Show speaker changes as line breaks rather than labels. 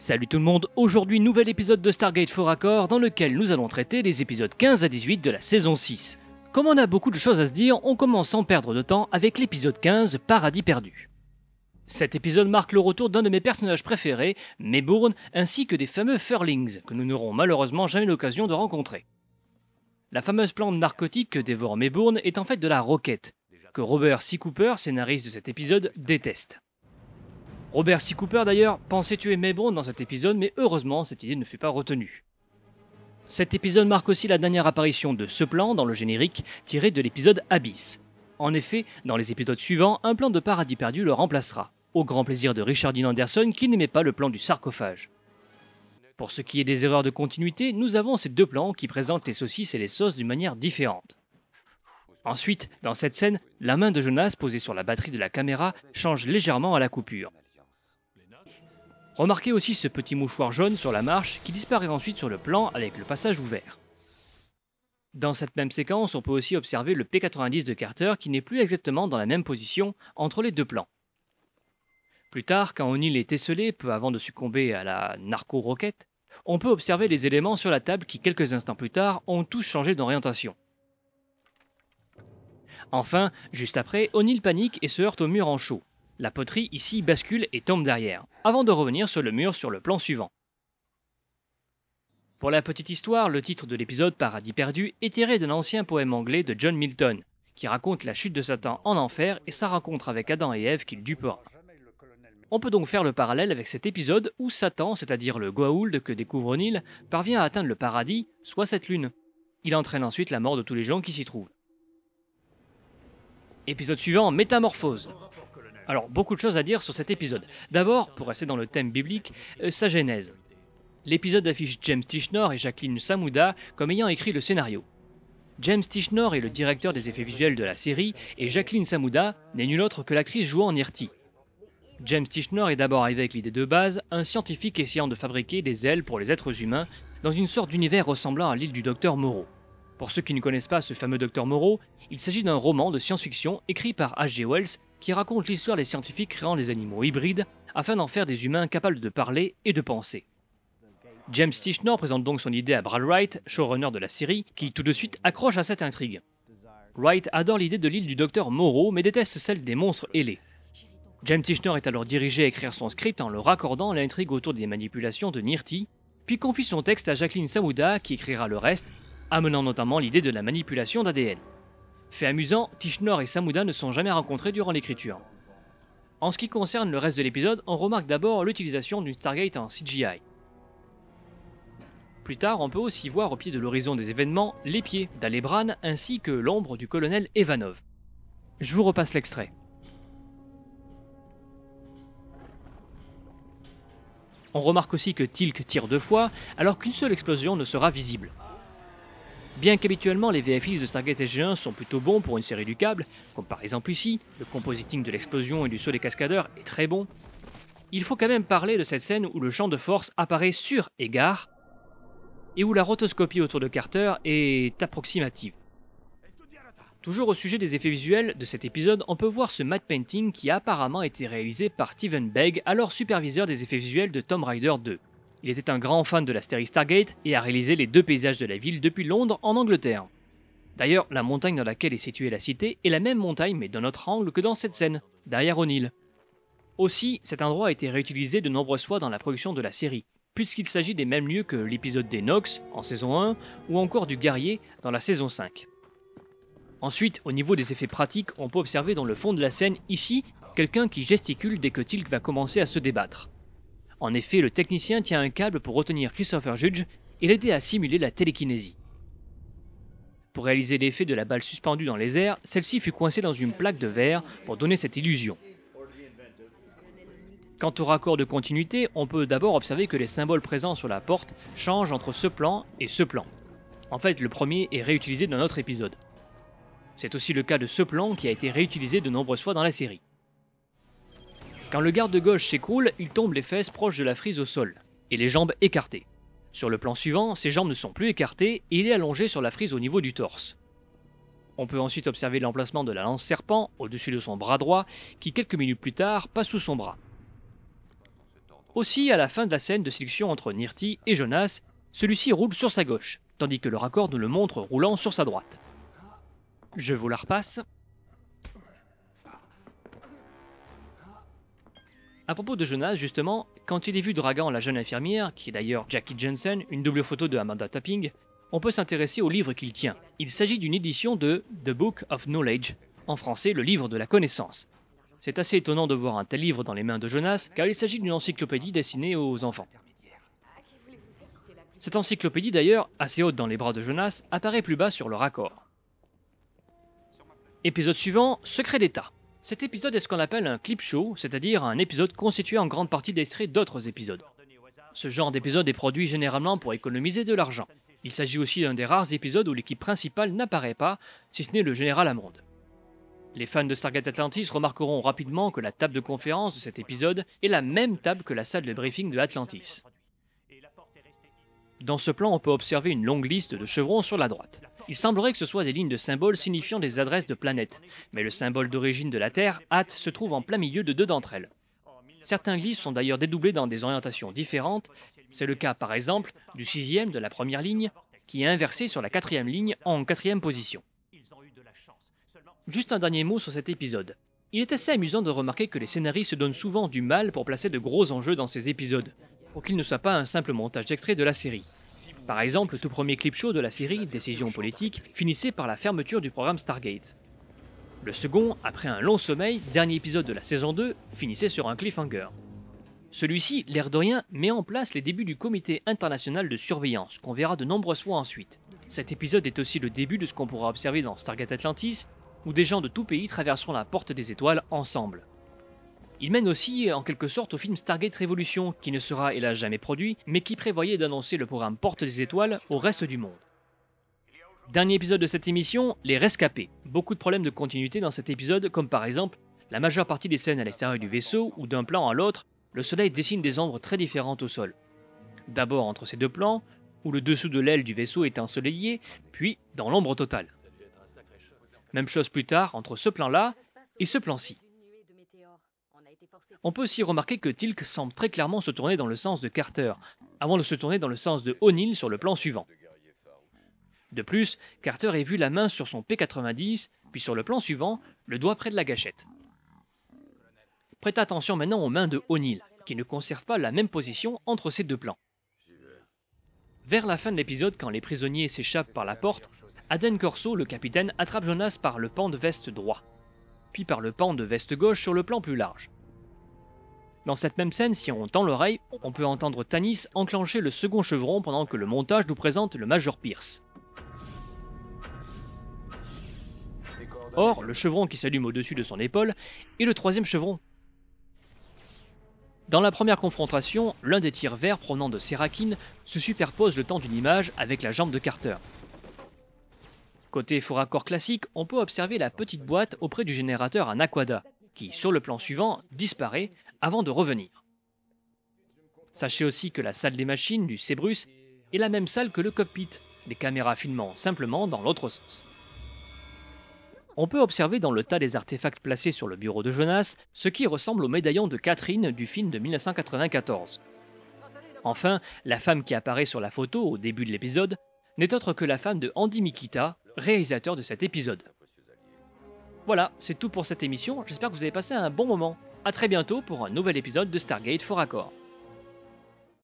Salut tout le monde, aujourd'hui nouvel épisode de Stargate Faux Raccord dans lequel nous allons traiter les épisodes 15 à 18 de la saison 6. Comme on a beaucoup de choses à se dire, on commence sans perdre de temps avec l'épisode 15, Paradis perdu. Cet épisode marque le retour d'un de mes personnages préférés, Maybourne, ainsi que des fameux Furlings, que nous n'aurons malheureusement jamais l'occasion de rencontrer. La fameuse plante narcotique que dévore Maybourne est en fait de la roquette, que Robert C. Cooper, scénariste de cet épisode, déteste. Robert C. Cooper d'ailleurs pensait tuer Maybourne dans cet épisode, mais heureusement cette idée ne fut pas retenue. Cet épisode marque aussi la dernière apparition de ce plan dans le générique, tiré de l'épisode Abyss. En effet, dans les épisodes suivants, un plan de Paradis perdu le remplacera, au grand plaisir de Richard Dean Anderson qui n'aimait pas le plan du sarcophage. Pour ce qui est des erreurs de continuité, nous avons ces deux plans qui présentent les saucisses et les sauces d'une manière différente. Ensuite, dans cette scène, la main de Jonas posée sur la batterie de la caméra change légèrement à la coupure. Remarquez aussi ce petit mouchoir jaune sur la marche qui disparaît ensuite sur le plan avec le passage ouvert. Dans cette même séquence, on peut aussi observer le P-90 de Carter qui n'est plus exactement dans la même position entre les deux plans. Plus tard, quand O'Neill est esselé, peu avant de succomber à la narco-roquette, on peut observer les éléments sur la table qui, quelques instants plus tard, ont tous changé d'orientation. Enfin, juste après, O'Neill panique et se heurte au mur en chaud. La poterie ici bascule et tombe derrière, avant de revenir sur le mur sur le plan suivant. Pour la petite histoire, le titre de l'épisode Paradis perdu est tiré d'un ancien poème anglais de John Milton, qui raconte la chute de Satan en enfer et sa rencontre avec Adam et Ève qu'il dupera. On peut donc faire le parallèle avec cet épisode où Satan, c'est-à-dire le Goa'uld que découvre O'Neill, parvient à atteindre le paradis, soit cette lune. Il entraîne ensuite la mort de tous les gens qui s'y trouvent. Épisode suivant, Métamorphose. Alors, beaucoup de choses à dire sur cet épisode. D'abord, pour rester dans le thème biblique, sa genèse. L'épisode affiche James Tichenor et Jacqueline Samouda comme ayant écrit le scénario. James Tichenor est le directeur des effets visuels de la série et Jacqueline Samouda n'est nulle autre que l'actrice jouant Nirti. James Tichenor est d'abord arrivé avec l'idée de base, un scientifique essayant de fabriquer des ailes pour les êtres humains dans une sorte d'univers ressemblant à l'île du Docteur Moreau. Pour ceux qui ne connaissent pas ce fameux Docteur Moreau, il s'agit d'un roman de science-fiction écrit par H.G. Wells qui raconte l'histoire des scientifiques créant des animaux hybrides afin d'en faire des humains capables de parler et de penser. James Tichenor présente donc son idée à Brad Wright, showrunner de la série, qui tout de suite accroche à cette intrigue. Wright adore l'idée de l'île du Docteur Moreau mais déteste celle des monstres ailés. James Tichenor est alors dirigé à écrire son script en le raccordant à l'intrigue autour des manipulations de Nirti, puis confie son texte à Jacqueline Samouda qui écrira le reste, amenant notamment l'idée de la manipulation d'ADN. Fait amusant, Tichenor et Samouda ne sont jamais rencontrés durant l'écriture. En ce qui concerne le reste de l'épisode, on remarque d'abord l'utilisation d'une Stargate en CGI. Plus tard, on peut aussi voir au pied de l'horizon des événements les pieds d'Alebran ainsi que l'ombre du colonel Evanov. Je vous repasse l'extrait. On remarque aussi que Teal'c tire 2 fois, alors qu'une seule explosion ne sera visible. Bien qu'habituellement les VFX de Stargate SG-1 sont plutôt bons pour une série du câble, comme par exemple ici, le compositing de l'explosion et du saut des cascadeurs est très bon, il faut quand même parler de cette scène où le champ de force apparaît sur Egar, et où la rotoscopie autour de Carter est approximative. Toujours au sujet des effets visuels de cet épisode, on peut voir ce matte painting qui a apparemment été réalisé par Steven Begg, alors superviseur des effets visuels de Tomb Raider 2. Il était un grand fan de la série Stargate et a réalisé les 2 paysages de la ville depuis Londres en Angleterre. D'ailleurs, la montagne dans laquelle est située la cité est la même montagne mais d'un autre angle que dans cette scène, derrière O'Neill. Aussi, cet endroit a été réutilisé de nombreuses fois dans la production de la série, puisqu'il s'agit des mêmes lieux que l'épisode des Nox en saison 1 ou encore du Guerrier dans la saison 5. Ensuite, au niveau des effets pratiques, on peut observer dans le fond de la scène, ici, quelqu'un qui gesticule dès que Teal'c va commencer à se débattre. En effet, le technicien tient un câble pour retenir Christopher Judge et l'aider à simuler la télékinésie. Pour réaliser l'effet de la balle suspendue dans les airs, celle-ci fut coincée dans une plaque de verre pour donner cette illusion. Quant au raccord de continuité, on peut d'abord observer que les symboles présents sur la porte changent entre ce plan et ce plan. En fait, le premier est réutilisé dans notre épisode. C'est aussi le cas de ce plan qui a été réutilisé de nombreuses fois dans la série. Quand le garde de gauche s'écroule, il tombe les fesses proches de la frise au sol, et les jambes écartées. Sur le plan suivant, ses jambes ne sont plus écartées et il est allongé sur la frise au niveau du torse. On peut ensuite observer l'emplacement de la lance serpent au-dessus de son bras droit, qui quelques minutes plus tard passe sous son bras. Aussi, à la fin de la scène de séduction entre Nirti et Jonas, celui-ci roule sur sa gauche, tandis que le raccord nous le montre roulant sur sa droite. Je vous la repasse. À propos de Jonas, justement, quand il est vu draguant la jeune infirmière, qui est d'ailleurs Jackie Jensen, une double photo de Amanda Tapping, on peut s'intéresser au livre qu'il tient. Il s'agit d'une édition de The Book of Knowledge, en français le livre de la connaissance. C'est assez étonnant de voir un tel livre dans les mains de Jonas, car il s'agit d'une encyclopédie destinée aux enfants. Cette encyclopédie d'ailleurs, assez haute dans les bras de Jonas, apparaît plus bas sur le raccord. Épisode suivant, Secret d'État. Cet épisode est ce qu'on appelle un clip show, c'est-à-dire un épisode constitué en grande partie d'extraits d'autres épisodes. Ce genre d'épisode est produit généralement pour économiser de l'argent. Il s'agit aussi d'un des rares épisodes où l'équipe principale n'apparaît pas, si ce n'est le général Hammond. Les fans de Stargate Atlantis remarqueront rapidement que la table de conférence de cet épisode est la même table que la salle de briefing de Atlantis. Dans ce plan, on peut observer une longue liste de chevrons sur la droite. Il semblerait que ce soit des lignes de symboles signifiant des adresses de planètes, mais le symbole d'origine de la Terre, At, se trouve en plein milieu de deux d'entre elles. Certains glyphes sont d'ailleurs dédoublés dans des orientations différentes, c'est le cas par exemple du 6e de la première ligne, qui est inversé sur la 4e ligne en 4e position. Juste un dernier mot sur cet épisode. Il est assez amusant de remarquer que les scénaristes se donnent souvent du mal pour placer de gros enjeux dans ces épisodes, pour qu'ils ne soient pas un simple montage d'extraits de la série. Par exemple, le tout premier clip show de la série, Décision politique, finissait par la fermeture du programme Stargate. Le second, après un long sommeil, dernier épisode de la saison 2, finissait sur un cliffhanger. Celui-ci, l'air de rien, met en place les débuts du comité international de surveillance, qu'on verra de nombreuses fois ensuite. Cet épisode est aussi le début de ce qu'on pourra observer dans Stargate Atlantis, où des gens de tout pays traverseront la porte des étoiles ensemble. Il mène aussi en quelque sorte au film Stargate Révolution, qui ne sera hélas jamais produit, mais qui prévoyait d'annoncer le programme Porte des Étoiles au reste du monde. Dernier épisode de cette émission, les rescapés. Beaucoup de problèmes de continuité dans cet épisode, comme par exemple la majeure partie des scènes à l'extérieur du vaisseau, où d'un plan à l'autre, le soleil dessine des ombres très différentes au sol. D'abord entre ces deux plans, où le dessous de l'aile du vaisseau est ensoleillé, puis dans l'ombre totale. Même chose plus tard entre ce plan-là et ce plan-ci. On peut aussi remarquer que Teal'c semble très clairement se tourner dans le sens de Carter, avant de se tourner dans le sens de O'Neill sur le plan suivant. De plus, Carter est vu la main sur son P90, puis sur le plan suivant, le doigt près de la gâchette. Prêtez attention maintenant aux mains de O'Neill, qui ne conservent pas la même position entre ces deux plans. Vers la fin de l'épisode, quand les prisonniers s'échappent par la porte, Aden Corso, le capitaine, attrape Jonas par le pan de veste droit, puis par le pan de veste gauche sur le plan plus large. Dans cette même scène, si on tend l'oreille, on peut entendre Tanis enclencher le second chevron pendant que le montage nous présente le Major Pierce. Or, le chevron qui s'allume au-dessus de son épaule est le troisième chevron. Dans la première confrontation, l'un des tirs verts provenant de Serakin se superpose le temps d'une image avec la jambe de Carter. Côté faux raccord classique, on peut observer la petite boîte auprès du générateur à Naquadah, qui, sur le plan suivant, disparaît avant de revenir. Sachez aussi que la salle des machines du Cerberus est la même salle que le cockpit, les caméras filmant simplement dans l'autre sens. On peut observer dans le tas des artefacts placés sur le bureau de Jonas ce qui ressemble au médaillon de Catherine du film de 1994. Enfin, la femme qui apparaît sur la photo au début de l'épisode n'est autre que la femme de Andy Mikita, réalisateur de cet épisode. Voilà, c'est tout pour cette émission, j'espère que vous avez passé un bon moment. A très bientôt pour un nouvel épisode de Stargate Faux Raccord.